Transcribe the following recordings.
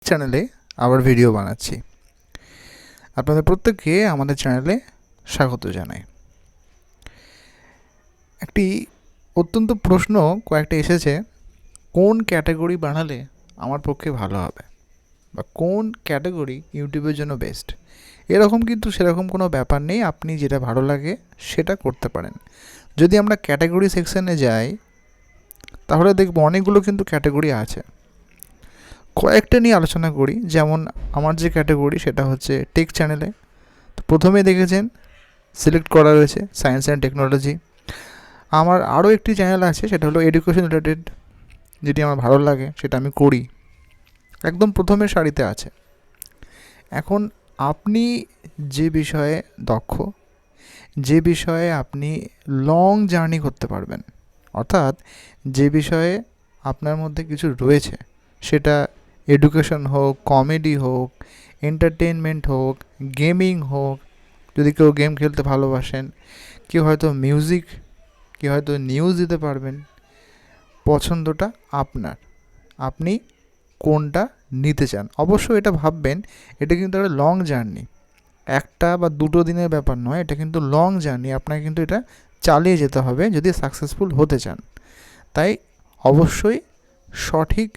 চ্যানেলে আবার ভিডিও বানাচ্ছি। আপনাদের প্রত্যেককে আমাদের চ্যানেলে স্বাগত জানাই। একটি অত্যন্ত প্রশ্ন কয়েকটা এসেছে, কোন ক্যাটাগরি বানালে আমার পক্ষে ভালো হবে, বা কোন ক্যাটাগরি ইউটিউবের জন্য বেস্ট। এরকম কিন্তু সেরকম কোনো ব্যাপার নেই, আপনি যেটা ভালো লাগে সেটা করতে পারেন। যদি আমরা ক্যাটাগরি সেকশানে যাই তাহলে দেখব অনেকগুলো কিন্তু ক্যাটাগরি আছে। কয়েকটা নিয়ে আলোচনা করি। যেমন আমার যে ক্যাটাগরি সেটা হচ্ছে টেক চ্যানেলে। তো প্রথমে দেখেছেন সিলেক্ট করা রয়েছে সায়েন্স অ্যান্ড টেকনোলজি। আমার আরও একটি চ্যানেল আছে, সেটা হলো এডুকেশন রিলেটেড, যেটি আমার ভালো লাগে, সেটা আমি করি, একদম প্রথমের সারিতে আছে। এখন আপনি যে বিষয়ে দক্ষ, যে বিষয়ে আপনি লং জার্নি করতে পারবেন, অর্থাৎ যে বিষয়ে আপনার মধ্যে কিছু রয়েছে, সেটা এডুকেশন হোক, কমেডি হোক, এন্টারটেনমেন্ট হোক, গেমিং হোক, যদি কেউ গেম খেলতে ভালোবাসেন, কেউ হয়তো মিউজিক, কেউ হয়তো নিউজ দিতে পারবেন, পছন্দটা আপনার। আপনি কোনটা নিতে চান অবশ্যই এটা ভাববেন। এটা কিন্তু একটা লং জার্নি, একটা বা দুটো দিনের ব্যাপার নয়, এটা কিন্তু লং জার্নি। আপনাকে কিন্তু এটা চালিয়ে যেতে হবে যদি সাকসেসফুল হতে চান। তাই অবশ্যই সঠিক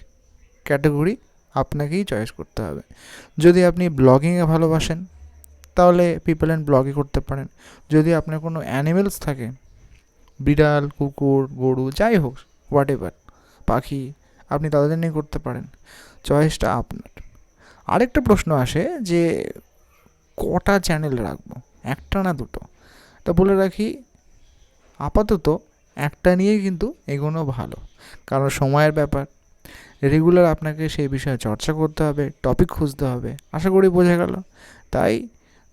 ক্যাটাগরি আপনাকেই চয়েস করতে হবে। যদি আপনি ব্লগিংয়ে ভালোবাসেন তাহলে পিপল অ্যান্ড ব্লগে করতে পারেন। যদি আপনার কোনো অ্যানিমেলস থাকে, বিড়াল, কুকুর, গরু, যাই হোক, হোয়াট এভার, পাখি, আপনি তাদের নিয়ে করতে পারেন। চয়েসটা আপনার। আরেকটা প্রশ্ন আসে যে কটা চ্যানেল রাখবো, একটা না দুটো। তা বলে রাখি, আপাতত একটা নিয়েই কিন্তু এগোনো ভালো, কারণ সময়ের ব্যাপার। রেগুলার আপনাকে সেই বিষয়ে চর্চা করতে হবে, টপিক খুঁজতে হবে। আশা করি বোঝা গেল। তাই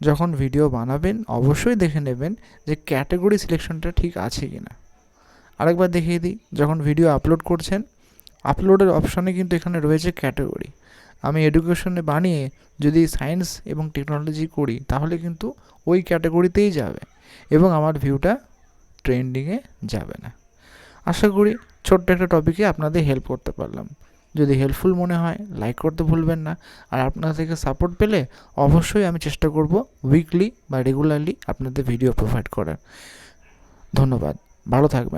যখন ভিডিও বানাবেন অবশ্যই দেখে নেবেন যে ক্যাটাগরি সিলেকশনটা ঠিক আছে কি না। আরেকবার দেখিয়ে দিই, যখন ভিডিও আপলোড করছেন, আপলোডের অপশানে কিন্তু এখানে রয়েছে ক্যাটাগরি। আমি এডুকেশনে বানিয়ে যদি সায়েন্স এবং টেকনোলজি করি তাহলে কিন্তু ওই ক্যাটাগরিতেই যাবে এবং আমার ভিউটা ট্রেন্ডিংয়ে যাবে না। আশা করি ছোট্ট একটা টপিকে আপনাদের হেল্প করতে পারলাম। যদি হেল্পফুল মনে হয় লাইক করতে ভুলবেন না। আর আপনার থেকে সাপোর্ট পেলে অবশ্যই আমি চেষ্টা করব উইকলি বা রেগুলারলি আপনাদের ভিডিও প্রোভাইড করার। ধন্যবাদ, ভালো থাকবেন।